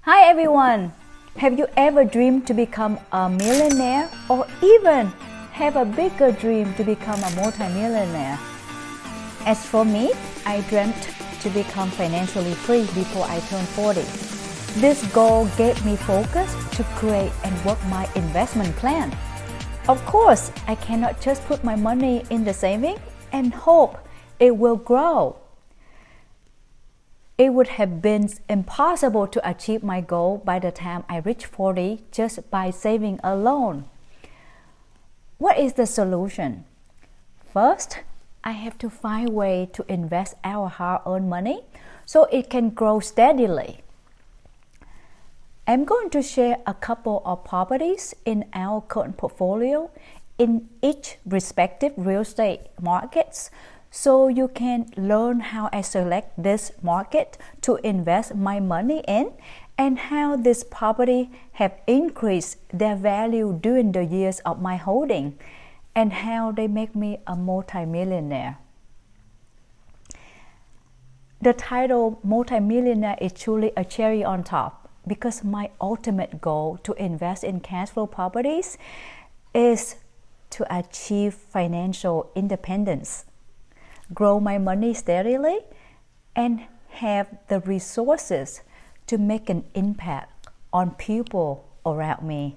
Hi everyone! Have you ever dreamed to become a millionaire or even have a bigger dream to become a multi-millionaire? As for me, I dreamt to become financially free before I turned 40. This goal gave me focus to create and work my investment plan. Of course, I cannot just put my money in the saving and hope it will grow. It would have been impossible to achieve my goal by the time I reached 40 just by saving alone. What is the solution? First, I have to find a way to invest our hard-earned money so it can grow steadily. I'm going to share a couple of properties in our current portfolio in each respective real estate markets so you can learn how I select this market to invest my money in and how this property have increased their value during the years of my holding and how they make me a multi-millionaire. The title multi-millionaire is truly a cherry on top because my ultimate goal to invest in cash flow properties is to achieve financial independence, grow my money steadily, and have the resources to make an impact on people around me.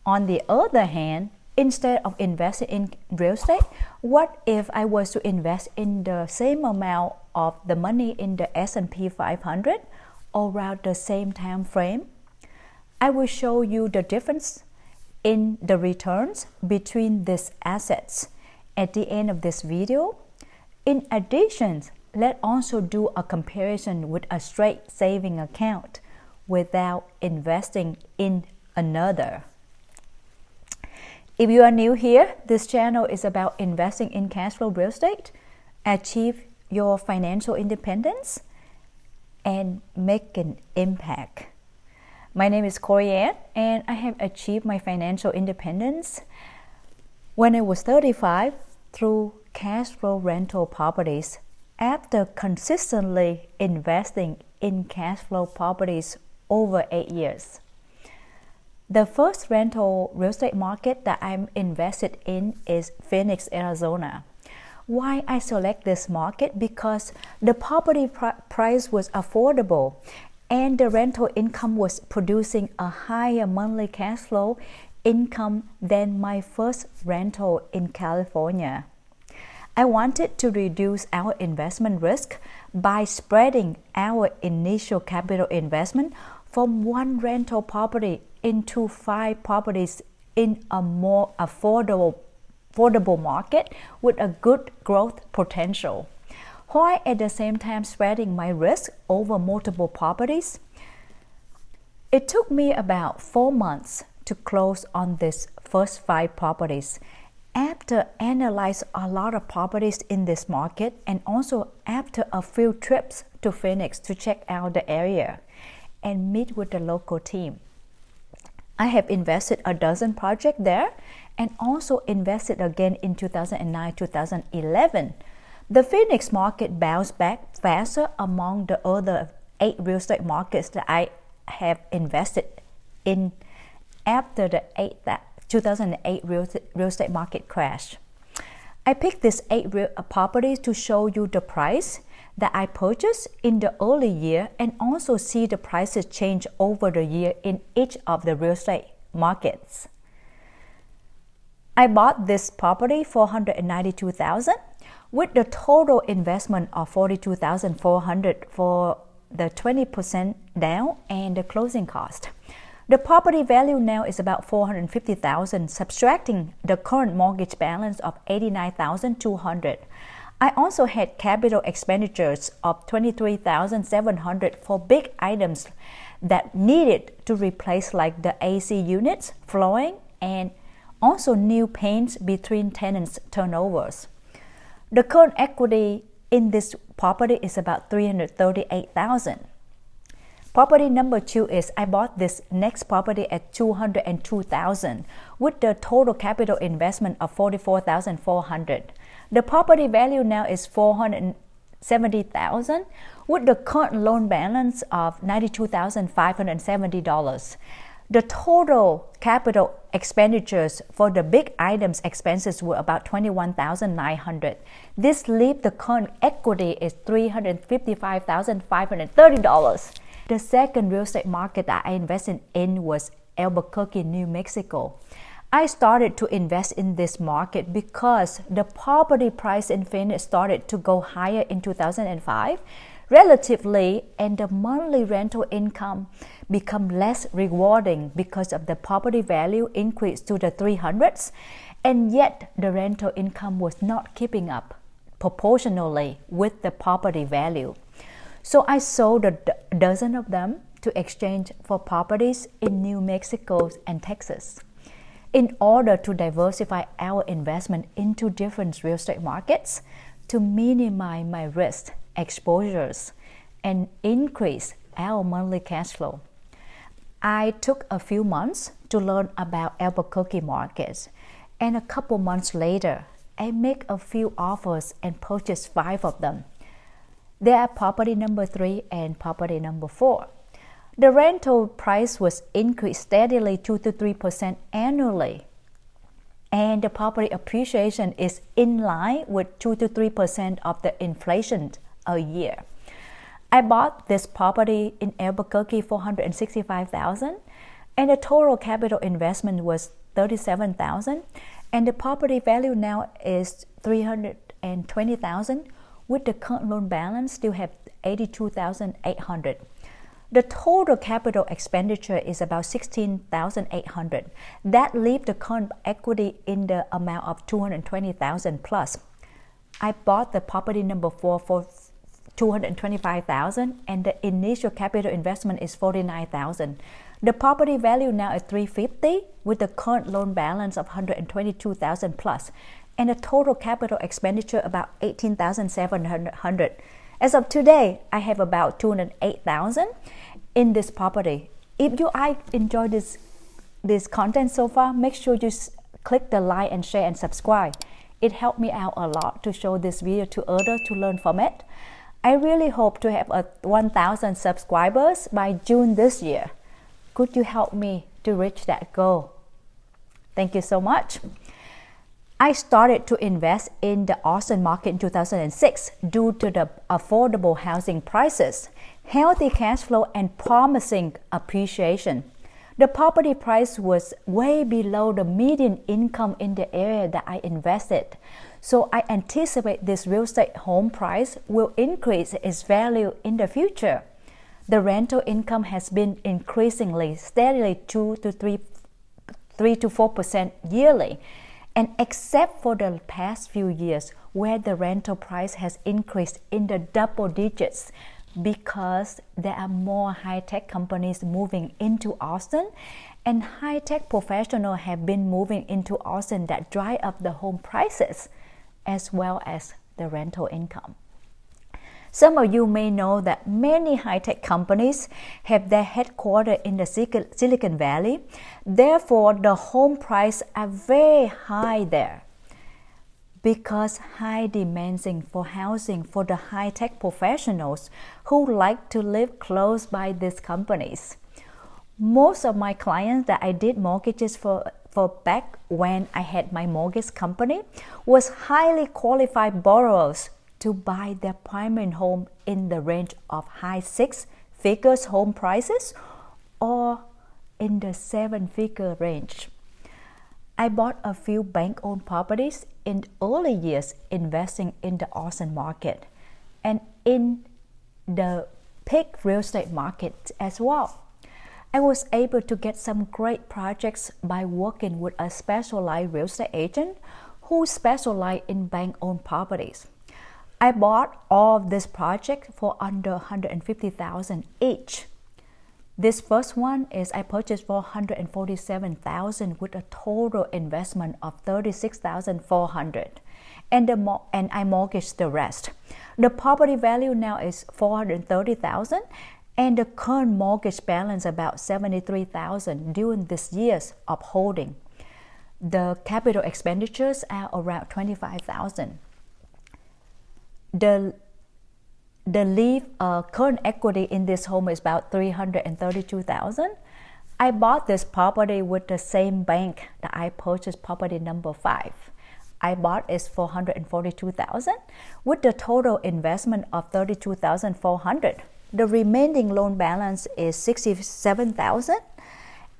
On the other hand, instead of investing in real estate, what if I was to invest in the same amount of the money in the S&P 500 around the same time frame? I will show you the difference in the returns between these assets at the end of this video. In addition, let's also do a comparison with a straight saving account without investing in another. If you are new here, this channel is about investing in cash flow real estate, achieve your financial independence, and make an impact. My name is Korianne, and I have achieved my financial independence when I was 35 through cash flow rental properties after consistently investing in cash flow properties over 8 years. The first rental real estate market that I'm invested in is Phoenix, Arizona. Why I select this market? Because the property price was affordable and the rental income was producing a higher monthly cash flow income than my first rental in California. I wanted to reduce our investment risk by spreading our initial capital investment from one rental property into 5 properties in a more affordable market with a good growth potential, while at the same time spreading my risk over multiple properties. It took me about 4 months to close on these first 5 properties after analyzing a lot of properties in this market and also after a few trips to Phoenix to check out the area and meet with the local team. I have invested a dozen projects there and also invested again in 2009-2011. The Phoenix market bounced back faster among the other 8 real estate markets that I have invested in after the 2008 real estate market crash. I picked these 8 properties to show you the price that I purchased in the early year and also see the prices change over the year in each of the real estate markets. I bought this property for $192,000 with the total investment of $42,400 for the 20% down and the closing cost. The property value now is about $450,000, subtracting the current mortgage balance of $89,200. I also had capital expenditures of $23,700 for big items that needed to replace, like the AC units, flooring, and also new paints between tenants turnovers. The current equity in this property is about $338,000. Property number 2 is I bought this next property at $202,000 with the total capital investment of $44,400. The property value now is $470,000 with the current loan balance of $92,570. The total capital expenditures for the big items expenses were about $21,900. This leaves the current equity is $355,530. The second real estate market that I invested in was Albuquerque, New Mexico. I started to invest in this market because the property price in Phoenix started to go higher in 2005 relatively, and the monthly rental income become less rewarding because of the property value increase to the 300s, and yet the rental income was not keeping up proportionally with the property value. So I sold a dozen of them to exchange for properties in New Mexico and Texas. In order to diversify our investment into different real estate markets, to minimize my risk exposures and increase our monthly cash flow, I took a few months to learn about Albuquerque markets, and a couple months later, I make a few offers and purchased 5 of them. They are property number 3 and property number 4. The rental price was increased steadily 2 to 3% annually, and the property appreciation is in line with 2 to 3% of the inflation a year. I bought this property in Albuquerque for $165,000, and the total capital investment was $37,000, and the property value now is $320,000. With the current loan balance, still have $82,800. The total capital expenditure is about $16,800. That leaves the current equity in the amount of $220,000 plus. I bought the property number 4 for $225,000, and the initial capital investment is $49,000. The property value now is $350,000 with the current loan balance of $122,000 plus, and the total capital expenditure about $18,700. As of today, I have about $208,000 in this property. If you enjoy this content so far, make sure you click the like and share and subscribe. It helped me out a lot to show this video to others to learn from it. I really hope to have 1,000 subscribers by June this year. Could you help me to reach that goal? Thank you so much. I started to invest in the Austin market in 2006 due to the affordable housing prices, healthy cash flow, and promising appreciation. The property price was way below the median income in the area that I invested. So I anticipate this real estate home price will increase its value in the future. The rental income has been increasingly steadily 3 to 4% yearly. And except for the past few years where the rental price has increased in the double digits because there are more high-tech companies moving into Austin, and high-tech professionals have been moving into Austin that drive up the home prices as well as the rental income. Some of you may know that many high-tech companies have their headquarters in the Silicon Valley. Therefore, the home prices are very high there because high demanding for housing for the high-tech professionals who like to live close by these companies. Most of my clients that I did mortgages for back when I had my mortgage company was highly qualified borrowers to buy their primary home in the range of high 6-figure home prices or in the 7-figure range. I bought a few bank-owned properties in early years investing in the Austin market and in the peak real estate market as well. I was able to get some great projects by working with a specialized real estate agent who specialized in bank-owned properties. I bought all of this project for under $150,000 each. This first one is I purchased for $147,000 with a total investment of $36,400, and I mortgaged the rest. The property value now is $430,000, and the current mortgage balance about $73,000 during this years of holding. The capital expenditures are around $25,000. The the current equity in this home is about $332,000. I bought this property with the same bank that I purchased property number 5. I bought is $442,000 with the total investment of $32,400. The remaining loan balance is $67,000,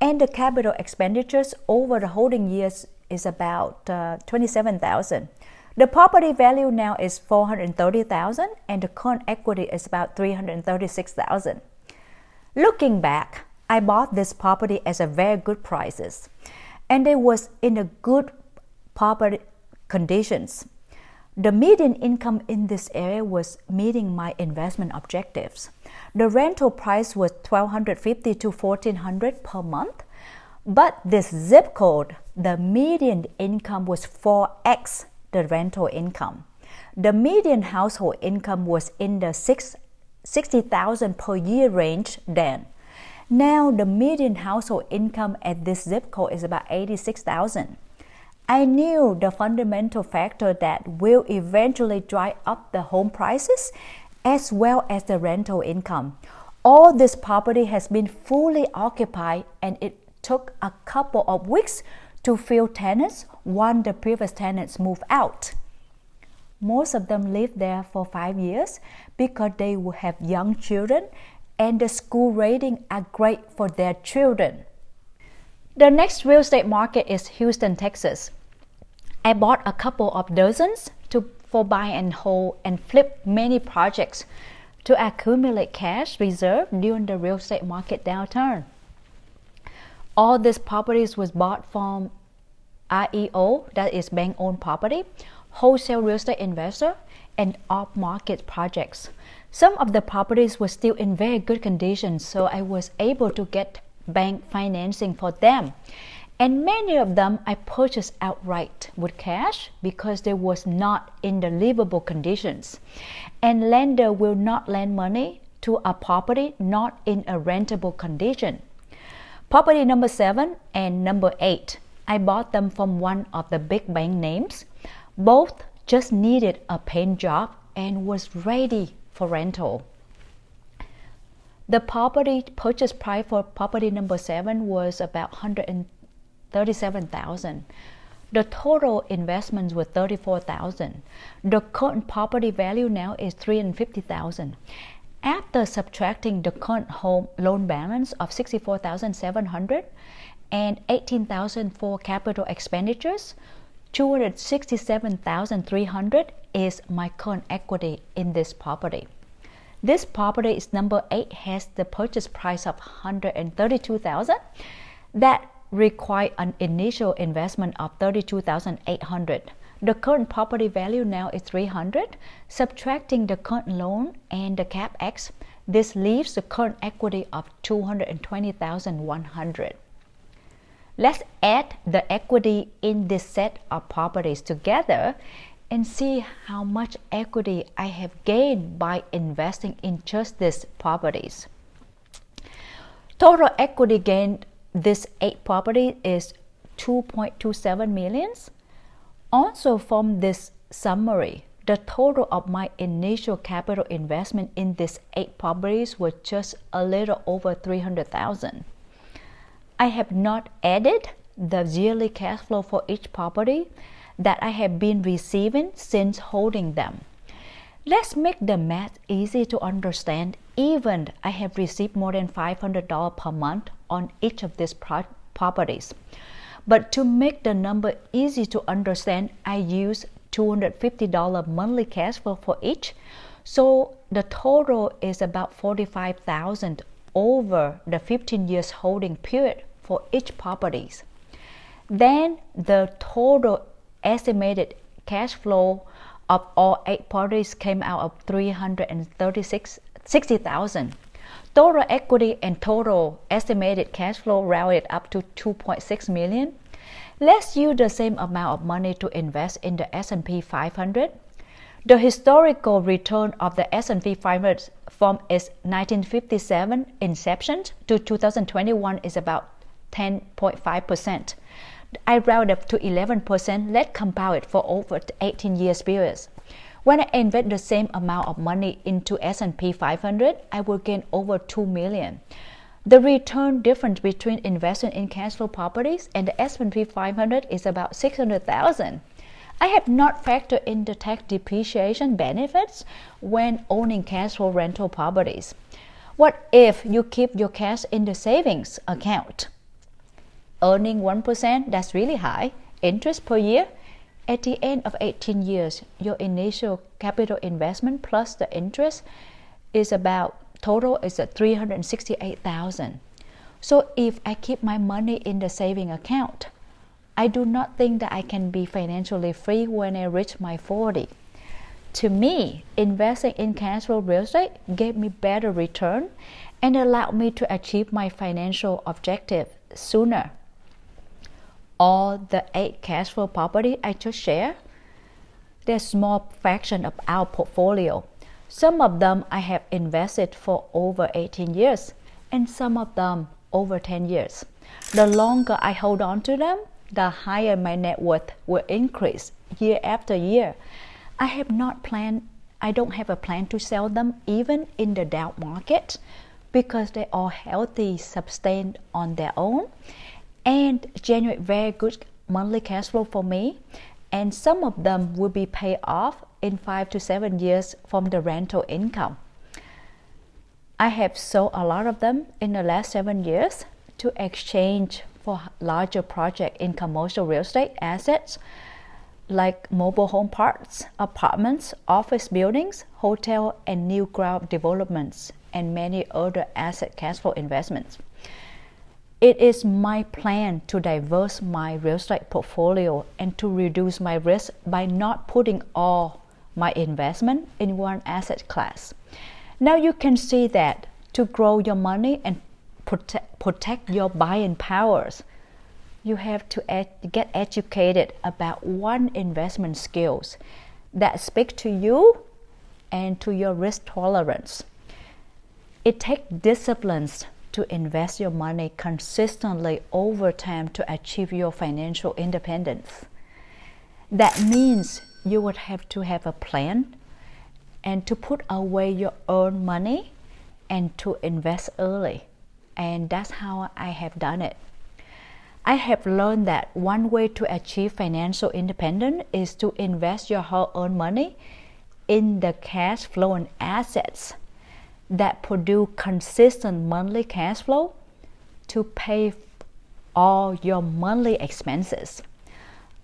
and the capital expenditures over the holding years is about $27,000. The property value now is $430,000, and the current equity is about $336,000. Looking back, I bought this property at a very good prices, and it was in a good property conditions. The median income in this area was meeting my investment objectives. The rental price was $1,250 to $1,400 per month, but this zip code, the median income was 4x the rental income. The median household income was in the $60,000 per year range then. Now the median household income at this zip code is about $86,000. I knew the fundamental factor that will eventually drive up the home prices as well as the rental income. All this property has been fully occupied, and it took a couple of weeks to fill tenants once the previous tenants moved out. Most of them lived there for 5 years because they will have young children, and the school rating are great for their children. The next real estate market is Houston, Texas. I bought a couple of dozens for buy and hold and flip many projects to accumulate cash reserve during the real estate market downturn. All these properties was bought from REO, that is bank-owned property, wholesale real estate investor, and off-market projects. Some of the properties were still in very good condition, so I was able to get bank financing for them. And many of them I purchased outright with cash because they was not in the livable conditions. And lender will not lend money to a property not in a rentable condition. Property number 7 and number 8, I bought them from one of the big bank names. Both just needed a paint job and was ready for rental. The property purchase price for property number 7 was about $137,000. The total investments were $34,000. The current property value now is $350,000. After subtracting the current home loan balance of $64,700 and $18,000 for capital expenditures, $267,300 is my current equity in this property. This property is number 8, has the purchase price of $132,000 that require an initial investment of $32,800. The current property value now is $300. Subtracting the current loan and the CapEx, this leaves the current equity of $220,100. Let's add the equity in this set of properties together and see how much equity I have gained by investing in just these properties. Total equity gained this 8 property is $2.27 million. Also from this summary, the total of my initial capital investment in these 8 properties was just a little over $300,000. I have not added the yearly cash flow for each property that I have been receiving since holding them. Let's make the math easy to understand. Even I have received more than $500 per month on each of these properties. But to make the number easy to understand, I use $250 monthly cash flow for each. So the total is about $45,000 over the 15 years holding period for each properties. Then the total estimated cash flow of all 8 properties came out of $360,000. Total equity and total estimated cash flow rounded up to $2.6 million. Let's use the same amount of money to invest in the S&P 500. The historical return of the S&P 500 from its 1957 inception to 2021 is about 10.5%. I round up to 11%. Let's compound it for over 18 years period. When I invest the same amount of money into S&P 500, I will gain over 2 million. The return difference between investing in cash flow properties and the S&P 500 is about 600,000. I have not factored in the tax depreciation benefits when owning cash flow rental properties. What if you keep your cash in the savings account? Earning 1%, that's really high, interest per year. At the end of 18 years, your initial capital investment plus the interest is about total is at 368,000. So if I keep my money in the saving account, I do not think that I can be financially free when I reach my 40. To me, investing in cash flow real estate gave me better return and allowed me to achieve my financial objective sooner. All the 8 cash flow property I just shared, they're a small fraction of our portfolio. Some of them I have invested for over 18 years and some of them over 10 years. The longer I hold on to them, the higher my net worth will increase year after year. I don't have a plan to sell them even in the down market because they are healthy, sustained on their own and generate very good monthly cash flow for me, and some of them will be paid off in 5 to 7 years from the rental income. I have sold a lot of them in the last 7 years to exchange for larger projects in commercial real estate assets like mobile home parks, apartments, office buildings, hotel and new ground developments, and many other asset cash flow investments. It is my plan to diversify my real estate portfolio and to reduce my risk by not putting all my investment in one asset class. Now you can see that to grow your money and protect your buying powers, you have to get educated about one investment skills that speak to you and to your risk tolerance. It takes disciplines to invest your money consistently over time to achieve your financial independence. That means you would have to have a plan and to put away your own money and to invest early. And that's how I have done it. I have learned that one way to achieve financial independence is to invest your hard-earned money in the cash flow and assets that produce consistent monthly cash flow to pay all your monthly expenses.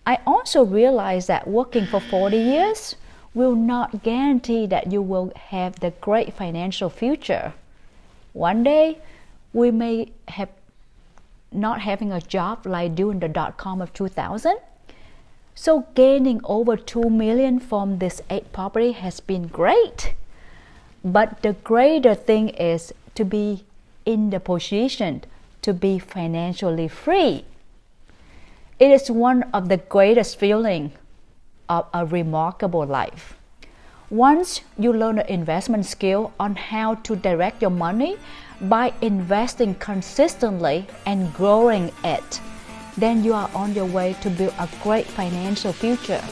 I also realize that working for 40 years will not guarantee that you will have the great financial future. One day, we may have not having a job like during the dot-com of 2000. So gaining over 2 million from this 8 property has been great. But the greater thing is to be in the position to be financially free. It is one of the greatest feelings of a remarkable life. Once you learn an investment skill on how to direct your money by investing consistently and growing it, then you are on your way to build a great financial future.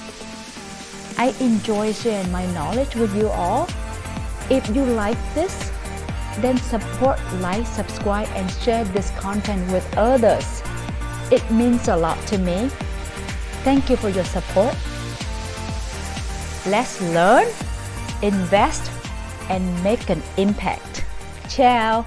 I enjoy sharing my knowledge with you all. If you like this, then support, like, subscribe, and share this content with others. It means a lot to me. Thank you for your support. Let's learn, invest, and make an impact. Ciao!